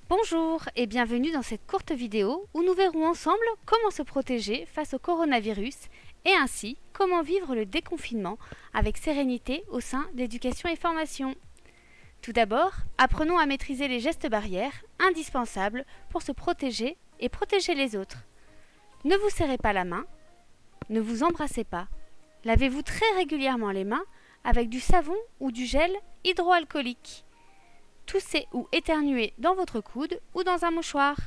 Bonjour et bienvenue dans cette courte vidéo où nous verrons ensemble comment se protéger face au coronavirus et ainsi comment vivre le déconfinement avec sérénité au sein d'éducation et formation. Tout d'abord, apprenons à maîtriser les gestes barrières indispensables pour se protéger et protéger les autres. Ne vous serrez pas la main, ne vous embrassez pas, lavez-vous très régulièrement les mains avec du savon ou du gel hydroalcoolique. Toussez ou éternuez dans votre coude ou dans un mouchoir.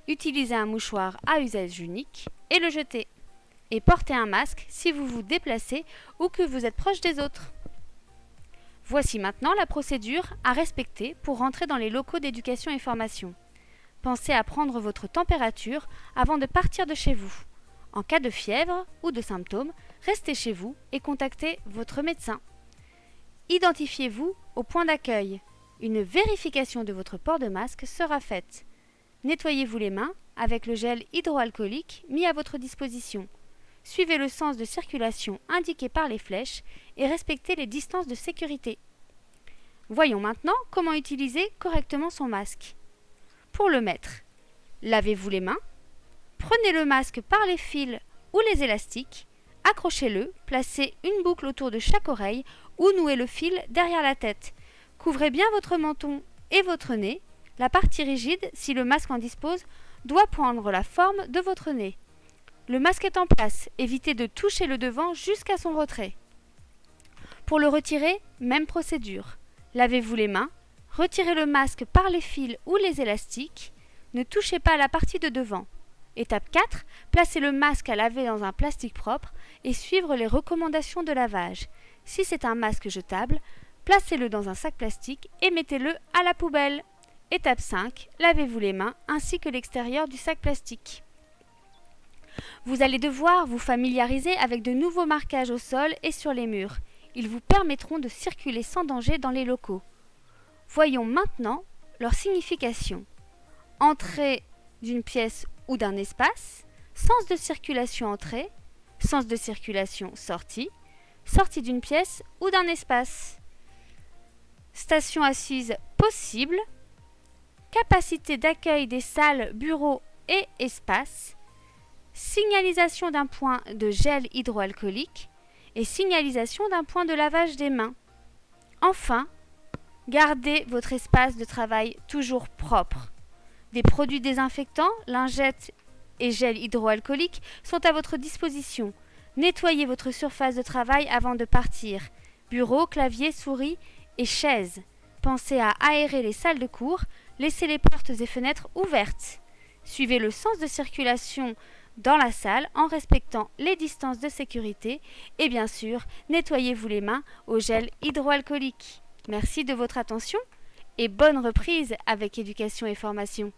Utilisez un mouchoir à usage unique et le jetez. Et portez un masque si vous vous déplacez ou que vous êtes proche des autres. Voici maintenant la procédure à respecter pour rentrer dans les locaux d'éducation et formation. Pensez à prendre votre température avant de partir de chez vous. En cas de fièvre ou de symptômes, restez chez vous et contactez votre médecin. Identifiez-vous au point d'accueil. Une vérification de votre port de masque sera faite. Nettoyez-vous les mains avec le gel hydroalcoolique mis à votre disposition. Suivez le sens de circulation indiqué par les flèches et respectez les distances de sécurité. Voyons maintenant comment utiliser correctement son masque. Pour le mettre, lavez-vous les mains, prenez le masque par les fils ou les élastiques, accrochez-le, placez une boucle autour de chaque oreille ou nouez le fil derrière la tête. Couvrez bien votre menton et votre nez. La partie rigide, si le masque en dispose, doit prendre la forme de votre nez. Le masque est en place, évitez de toucher le devant jusqu'à son retrait. Pour le retirer, même procédure. Lavez-vous les mains, retirez le masque par les fils ou les élastiques, ne touchez pas la partie de devant. Étape 4, placez le masque à laver dans un plastique propre et suivre les recommandations de lavage. Si c'est un masque jetable, placez-le dans un sac plastique et mettez-le à la poubelle. Étape 5, lavez-vous les mains ainsi que l'extérieur du sac plastique. Vous allez devoir vous familiariser avec de nouveaux marquages au sol et sur les murs. Ils vous permettront de circuler sans danger dans les locaux. Voyons maintenant leur signification. Entrée d'une pièce ou d'un espace, sens de circulation entrée, sens de circulation sortie, sortie d'une pièce ou d'un espace. Station assise possible, capacité d'accueil des salles, bureaux et espaces, signalisation d'un point de gel hydroalcoolique et signalisation d'un point de lavage des mains. Enfin, gardez votre espace de travail toujours propre. Des produits désinfectants, lingettes et gel hydroalcoolique sont à votre disposition. Nettoyez votre surface de travail avant de partir. Bureau, clavier, souris et chaises. Pensez à aérer les salles de cours, laissez les portes et fenêtres ouvertes. Suivez le sens de circulation dans la salle en respectant les distances de sécurité et bien sûr, nettoyez-vous les mains au gel hydroalcoolique. Merci de votre attention et bonne reprise avec éducation et formation.